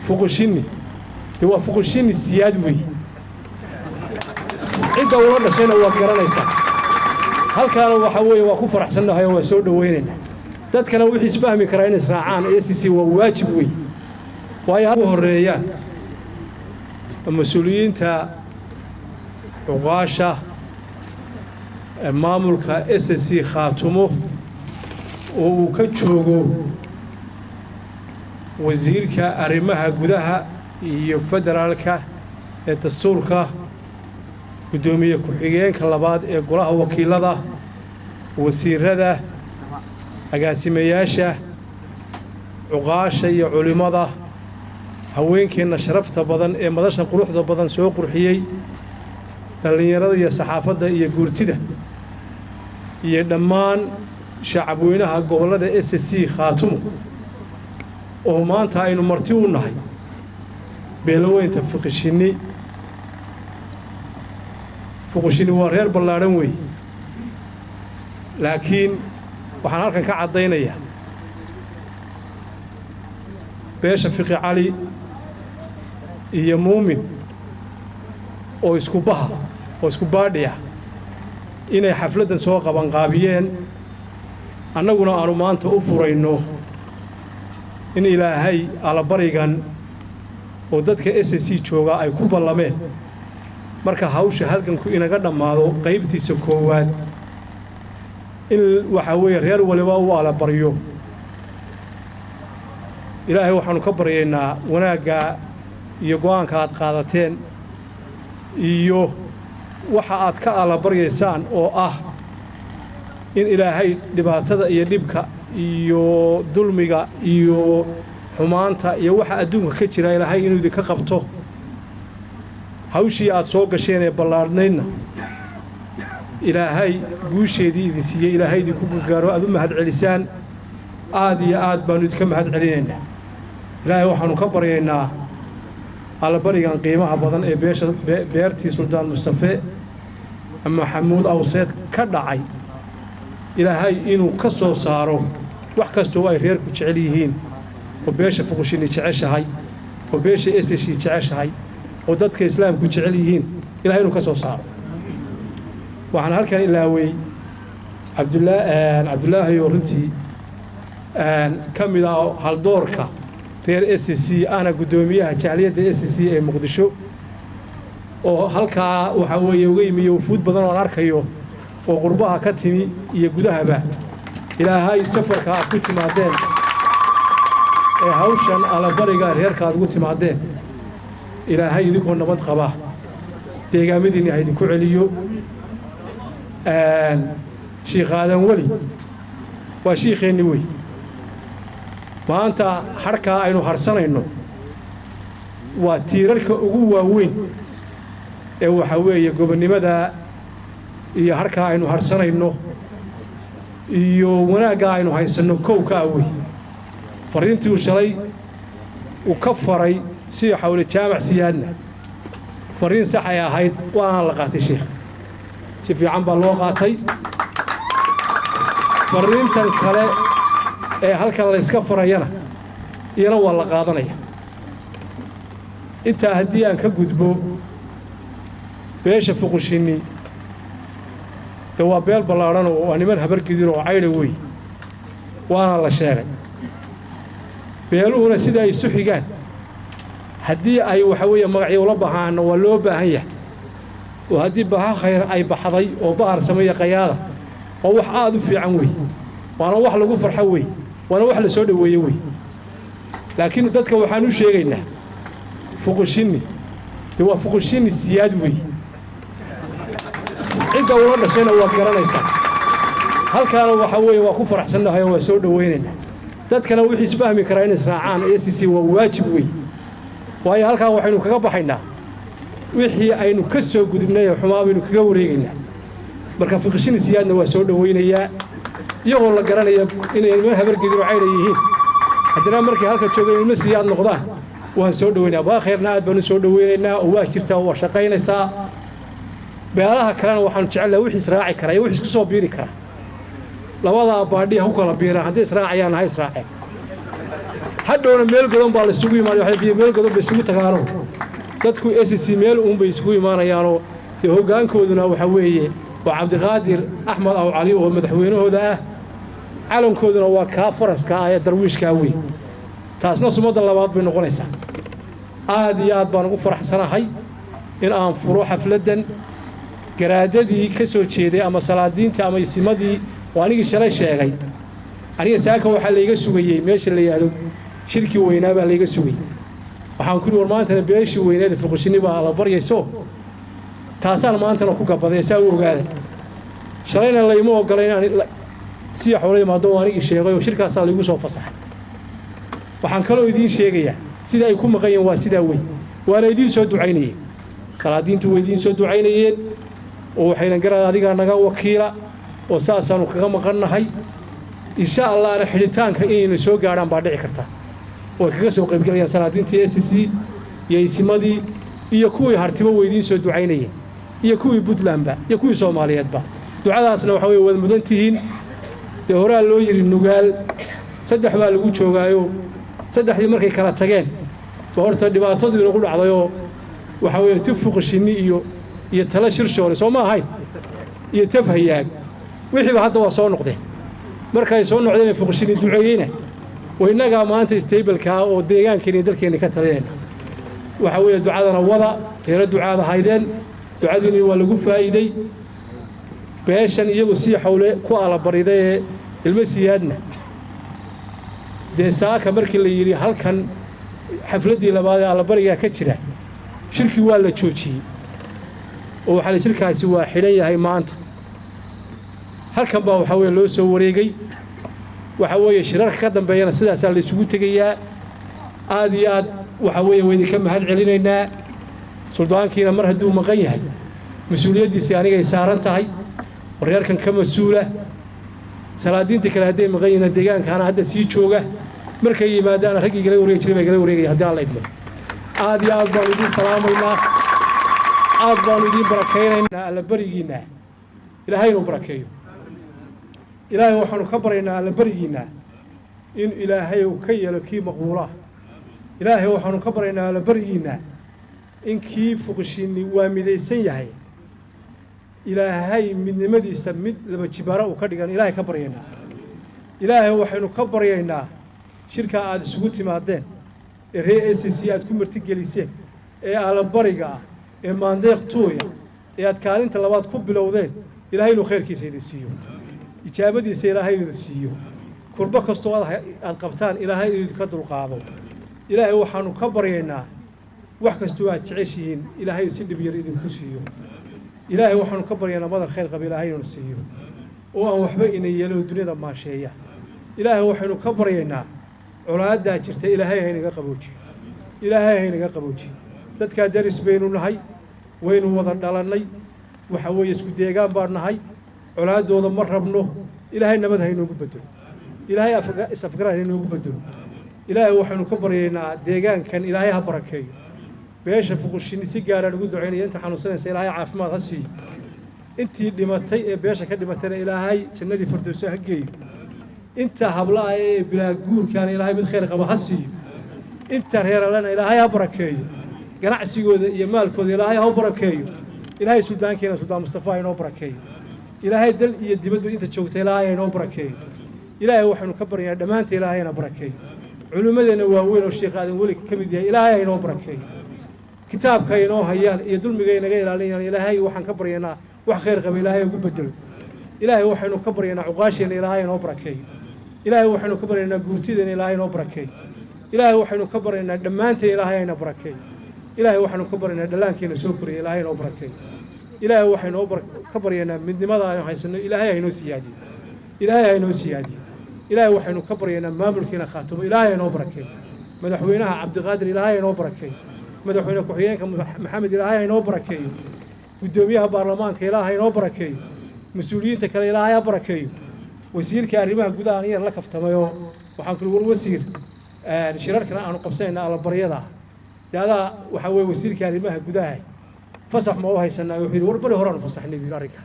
فوقشيني هو فوقشيني سياد وي عند ولد شينا وقرانيسا هل كانوا وحوي وكفر أحسن هاي وسود ويننا دad kale wixii isfahmi karaa in israacaan ACC waa waajib weey waayo horreeyaan mas'uuliyiinta ugaasha maamulka SSC khaatumo oo uu ka joogo wasiirka arrimaha gudaha iyo federaalka ee dastuurka gudoomiye ku-xigeenka labaad ee golaha wakiilada wasiirada agaasimayaasha ugaasha iyo culimada haweenkeena sharafta badan ee madasha quruxda badan soo qurxiyay dhalinyarada iyo saxaafadda iyo guurtida iyo dhammaan shacabweynaha gobolada SSC Khaatumo oo maanta aynu marti u nahay beelaweynta Fuqishini waa reer ballaaran weey laakiin waxaan halkan ka cadaynayaa beesha Fiqi Cali iyo Muumin oo isku baadhiya inay xafladan soo qaban qaabiyeen annaguna aanu maanta u furayno in Ilaahay ala barigan oo dadka SSC jooga ay ku ballameen marka hawsha halganku inaga dhamaado qaybtiisa koowaad in waxa weeye reer waliba uu ala baryo Ilaahay waxaanu ka baryaynaa wanaaga iyo go'aanka aad qaadateen iyo waxa aad ka ala baryaysaan oo ah in Ilaahay dhibaatada iyo dhibka iyo dulmiga iyo xumaanta iyo waxa adduunka ka jira Ilaahay inuu idinka qabto hawshii aad soo gasheen ee ballaarnaydna Ilaahay guusheedii idin siiyay Ilaahay idinku gaaro aad u mahad celisaan aad iyo aad baanu idinka mahad celinaynaa Ilaahay waxaanu ka baryaynaa ala barigan qiimaha badan ee beertii Suldaan Mustafa ama Xamuud Awseed ka dhacay Ilaahay inuu ka soo saaro wax kasta oo ay reer ku jecel yihiin oo beesha Fuqishini jeceshahay oo beesha SSC jeceshahay oo dadka islaamku jecel yihiin Ilaahay inuu ka soo saaro waxaan halkan ilaaway Cabdullaahi oo runtii kamid ah hal doorka reer SSC ana gudoomiyaha jaaliyada SSC ee Muqdisho oo halkaa waxa weeye uga yimiyo fuud badan oo arkayo oo qurbaha ka timi iyo gudahaba Ilaahay safarka aad ku timaadeen ee hawshan ala bariga reerka aad ugu timaadeen Ilaahay idinku nabad qaba deegaamadiina ay idinku celiyo Sheekh Aadan Wali waa sheekheeni wey maanta harka aynu harsanayno waa tiirarka ugu waaweyn ee waxa weeye gobonimada iyo harka aynu harsanayno iyo wanaaga aynu haysano kowka wey fariintii uu shalay uu ka faray si xawle jaamac siyaadna fariin sax ay ahayd waan la qaatay sheekh si fiican baa loo qaatay fariintan kale ee halkan la iska farayana iyana waa la qaadanaya inta haddii aan ka gudbo beesha Fuqishini waa beel ballaaran oo niman habar gidir oo cayl wey waana la sheegay beeluhuna sida ay isu xigaan haddii ay waxa weeye magacyo la baxaan waa loo baahan yahay oo haddii baha khayr ay baxday oo baar sameeya qayaada oo wax aad u fiican wey waana wax lagu farxo wey waana wax la soo dhaweeyay wey laakiin dadka waxaan u sheegaynaa Fuqishini waa Fuqishini siyaad wey inta ولد شينا وقرانيسا هل كانوا وحوي وكفر أحسن هاي وسود ويننا دad kale wixii isfahmi karaa in israacaan ACC waa waajib wey waayo halka waxaynu kaga baxaynaa wixii aynu ka soo gudubnay xumaabinu kaga wareegaynaa marka Fuqishini siyaadna waa soo dhaweynayaa iyagoo la garanaya inay ilmaha habar gidir oo cayl yihiin haddana markii halka joogay ilmaha siyaad noqdaan waan soo dhaweynaa baa khayrna aad baan soo dhaweynaynaa oo waa jirtaa oo shaqaynaysaa beelaha kalena waxaan jecelahay wixii israaci kara iyo wixii isku soo biiri kara labada baadhiya ku kala biiraan haddii israacayaan hay israaceen hadhowna meel godan baa la isugu imaanaya waxa meel godan bay isugu tagaano dadku SSC meel uun bay isugu imaanayaanoo dee hoggaankooduna waxa weeye waa Cabdiqaadir Axmed Aw Cali oo madaxweynahooda ah calankooduna waa kaa faraska ah ee darwiishka weyn taasna sumada labaad bay noqonaysaa aad iyo aad baan ugu faraxsanahay in aan furo xafladan garaadadii ka soo jeeday ama salaadiinta ama isimadii oo anigii shalay sheegay aniga saaka waxa la iga sugayay meesha la yiraahdo shirki weynaa baa la iga sugayay waxaan ku war maanta beeshii weyneed fuqashini baa la baryayso taasaan maanta ku gabaday saa u ogaada shalayna la ima ogolayn si xoolay maado anigii sheegay oo shirkaas la igu soo fasaxay waxaan kaloo idiin sheegayaa sida ay ku maqayeen waa sida weyn waana idiin soo ducaynayeen salaadiintu way idiin soo ducaynayeen oo waxayna garaa adiga naga wakiila oo saasaanu kaga maqannahay insha Allah ana xilitaanka inay soo gaaraan baa dhici karta oo kaga soo qayb galayaan salaadiintii SSC iyo isimadii iyo kuwii hartiba way idiin soo ducaynayeen iyo kuwii Puntlandba iyo kuwii Soomaaliyeedba ducadaasna waxa way wada mudan tihiin de hore loo yiri nugaal saddex baa lagu joogaayo saddexdii markay kala tageen horta dhibaatadu inagu dhacdayo waxa weeye tifuqshini iyo tala shirshoore soo ma ahayn iyo tafhayaag wixii hadda waa soo noqdeen markay soo noqdeen fuqshini duceeyeen waynaga maanta stable-ka oo deegaankeena dalkeena ka taliyeen waxa weeye ducadana wada heera ducada haydeen ducadini waa lagu faa'iiday beeshan iyagu si xawle ku ala bariday ilma siyaadna de saaka markii la yiri halkan xafladii labaad ee ala bariga ka jira shirki waa la joojiyay oo waxa la shirkaasi waa xiran yahay maanta halkan baa waxa weeye loo soo wareegay waxa weeye shirarka ka dambeeyana sidaas la isugu tagayaa aad iyo aad waxa weeye weydii ka mahad celinaynaa suldaankiina mar hadduu maqan yahay mas'uuliyadiisa aniga ay saaran tahay wariyarkan ka mas'uula salaadiinta kale haday maqan yihiin deegaankaana hadda sii jooga markay yimaadaan ragii kale wareejiyay bay kale wareegay haddii alla idmo aad iyo aad baan idin salaamaynaa aad baan idin barakaynaynaa alla barigiina ilaahay inuu barakeeyo ilaahay waxaanu ka baryaynaa alla barigiina in ilaahay uu ka yeelo kii maqbuula ilaahay waxaanu ka baryaynaa alla barigiina in kii fuqshini waa midaysan yahay ilaahay midnimadiisa mid laba jibaara uu ka dhigan ilaahay ka baryaynaa ilaahay waxaanu ka baryaynaa shirka aad isugu timaadeen ee reer SSC aad ku martigeliseen ee ala bariga ee maandeeq tooya ee aad kaalinta labaad ku bilowdeen ilaahay inuu khayrkiisa idin siiyo ijaabadiisa ilaahay idin siiyo kurba kastoo aad qabtaan ilaahay idinka dulqaado ilaahay waxaanu ka baryaynaa wax kastoo aad jeceshihiin ilaahay si dhib yar idinku siiyo ilaahay waxaanu ka baryaynaa madal khayr qaba ilaahay inuu siiyo oo aan waxba ina yeelo dunida maasheeya ilaahay waxaanu ka baryaynaa colaadda jirta ilaahay haynaga qaboojiyo ilaahay haynaga qaboojiyo dadka daris baynu nahay waynu wada dhalanay waxa weeye isku deegaan baan nahay colaadooda ma rabno ilaahay nabad haynoogu bedelo ilaahay isafgarad haynoogu bedelo ilaahay waxaanu ka baryaynaa deegaankan ilaahay ha barakeeyo beesha fuqshini si gaar ah ugu duceynaya inta xanuunsanaysa ilaahay caafimaad ha siiyo intii dhimatay ee beesha ka dhimatayna ilaahay jannadii firdawsi ha geeyo inta hablaha ee bilaa guurkaan ilaahay mid khayr qaba ha siiyo inta reeralana ilaahay ha barakeeyo ganacsigooda iyo maalkooda ilaahay ha barakeeyo ilaahay suldaankeena suldaan Mustafa inoo barakeeyo ilaahay dal iyo dibadba inta joogtay ilaahay inoo barakeeyo ilaahay waxaanu ka baryaynaa dhamaanta ilaahayna barakeeyo culimadeena waaweyn oo sheekh aadan weli ka mid yahay ilaahay inoo barakeeyo kitaabka inoo hayaan iyo dulmiga inaga ilaalinayaan ilaahay waxaan ka baryaynaa wax khayr qaba ilaahay ugu bedelo ilaahay waxaanu ka baryaynaa cuqaasheena ilaahay inoo barakeeyo ilaahay waxaanu ka baryaynaa guurtideena ilaahay inoo barakeeyo ilaahay waxaanu ka baryaynaa dhamaanteen ilaahay ayna barakeeyo ilaahay waxaanu ka baryaynaa dhalaankeena soo koriyo ilaahay inoo barakeeyo ilaahay waxaanu ka baryaynaa midnimada aynu haysano ilaahay aynoo siyaadiyo ilaahay aynoo siyaadiyo ilaahay waxaanu ka baryaynaa maamulkeena khaatumo ilaahay aynoo barakeeyo madaxweynaha Cabdiqaadir ilaahay aynoo barakeeyo madaxweyne ku-xigeenka Maxamed ilaahay aynoo barakeeyo gudoomiyaha baarlamaanka ilaahay aynoo barakeeyo mas'uuliyiinta kale ilaahay ha barakeeyo wasiirka arrimaha gudaha aan la kaftamayo waxaan ku war wasiir shirarkana aanu qabsanayna ala baryada daada waxa weeye wasiirka arrimaha gudaha fasax ma u haysanaa wuxuu yiri war bari horaan fasaxnay arrinka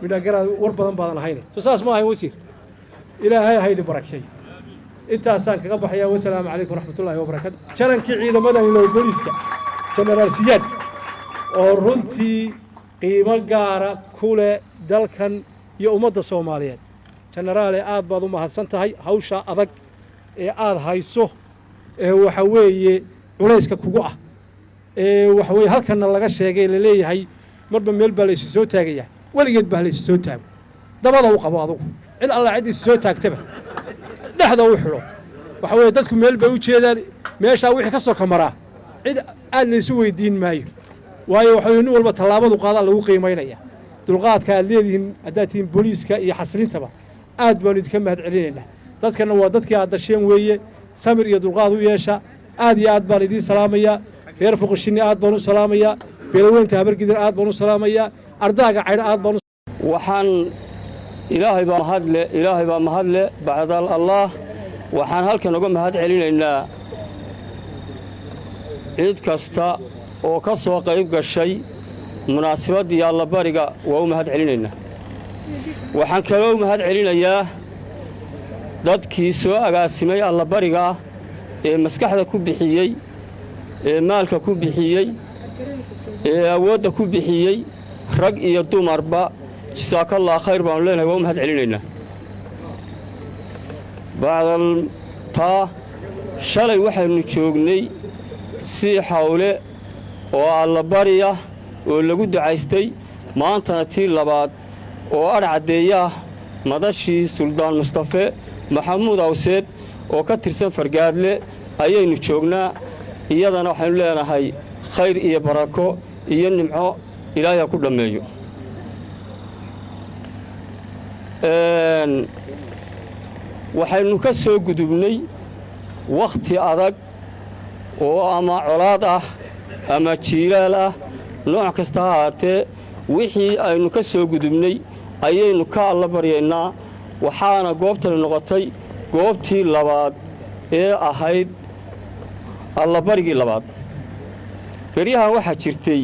midna garaa war badan baadan ahayn to saas ma ahay wasiir ilaahay haydi barakeeyo intaasaan kaga baxayaa wasalaamu calaykum waraxmatullaahi wabarakaatu janankii ciidamada booliiska jenaraal siyaad oo runtii qiimo gaara ku leh dalkan iyo ummadda soomaaliyeed jenaraale aad baad u mahadsan tahay hawsha adag ee aad hayso ee waxa weeye culayska kugu ah ee waxa weeye halkanna laga sheegay la leeyahay marba meel baa la isu soo taagayaa weligeed baa la isu soo taago dabada u qabo adugu cid alla cid isu soo taagtaba dhexda u xidho waxa weeye dadku meel bay u jeedaan meeshaa wixii ka soo kamaraa cid aad la isu weydiin maayo waayo waxa weeye nin walba tallaabadu qaadaa lagu qiimaynaya dulqaadka aad leedihiin haddaad tihiin booliiska iyo xasilintaba aad baanu idinka mahad celinaynaa dadkana waa dadkii aad dasheen weeye samir iyo dulqaad u yeesha aad iyo aad baan idiin salaamayaa reer fuqishinni aad baan u salaamayaa beelaweynta habargidir aad baan u salaamayaa ardaaga caydha aad baan waxaan ilaahay baa mahadle bacdal allah waxaan halkan uga mahad celinaynaa cid kasta oo ka soo qayb gashay munaasibaddii allabariga waa u mahad celinaynaa waxaan kaloo mahad celinayaa dadkii soo agaasimay allabariga ah ee maskaxda ku bixiyey ee maalka ku bixiyey ee awoodda ku bixiyey rag iyo dumarba jisaakallah khayr baanu leenahay waa u mahad celinaynaa bacdal taa shalay waxaynu joognay si xawle oo allabariya oo lagu ducaystay maantana tii labaad oo adhcaddeeyaah madashii suldaan mustafe maxamuud awseed oo ka tirsan fargaadle ayaynu joognaa iyadana waxaynu leenahay khayr iyo barako iyo nimco ilaahay ha ku dhammeeyo waxaynu ka soo gudubnay wakhti adag oo ama colaad ah ama jiilaal ah nooc kasta ha ahaatee wixii aynu ka soo gudubnay ayaynu ka alla baryaynaa waxaana goobtani noqotay goobtii labaad ee ahayd allabarigii labaad beryahan waxaa jirtay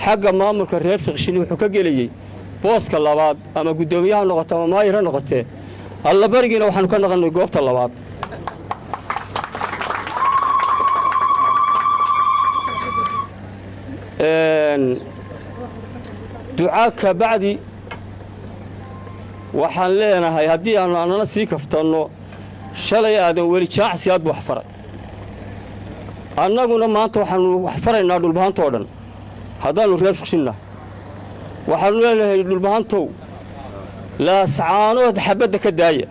xagga maamulka reer fiqshini wuxuu ka gelayey booska labaad ama guddoomiyaha noqote ama maayir ha noqotee allabarigiina waxaanu ka naqannay goobta labaad ducaa ka bacdi waxaan leenahay haddii aannu annana sii kaftanno shalay aadan weli jaacsi aad bu wax faray annaguna maanta waxaannu wax faraynaa dhulbahantoo dhan haddaannu reer fiqshinnahay waxaannu leenahay dhulbahantow laascaanood xabbadda ka daaya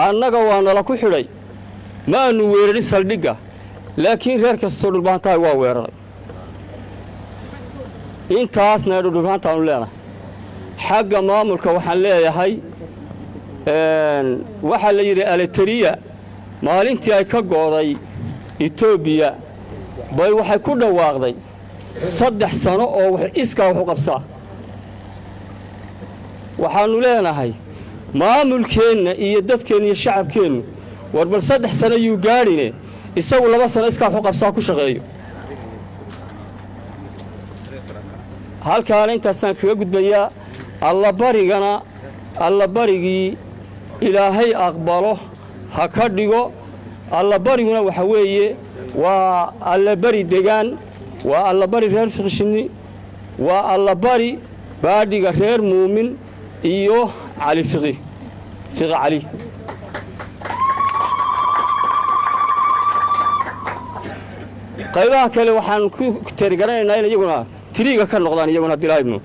annaga waa nala ku xidhay ma aannu weerarin saldhigga laakiin reer kastoo dhulbahantahay waa weeraray intaasna dhulbahantaannu leenahay xagga maamulka waxaan leeyahay waxaa la yidhi aletariya maalintii ay ka go'day etoobiya bay waxay ku dhawaaqday 3 sano oo iskaa wax u qabsaa waxaannu leenahay maamulkeenna iyo dadkeenna iyo shacabkeennu war bal 3 sano yuu gaadhine isagu 2 sano iskaa wax u qabsaa ku shaqeeyo halkaana intaasaan kaga gudbayaa allabarigii ilaahay aqbalo ha ka dhigo allabariguna waxa weeye waa allabari degaan waa allabari reer fiqshini waa allabari baadhiga reer muumin iyo cali fiqi cali qaybaha kale waxaan ku tirigaranaynaa in iyaguna tiriiga ka noqdaan iyaguna haddii la haydno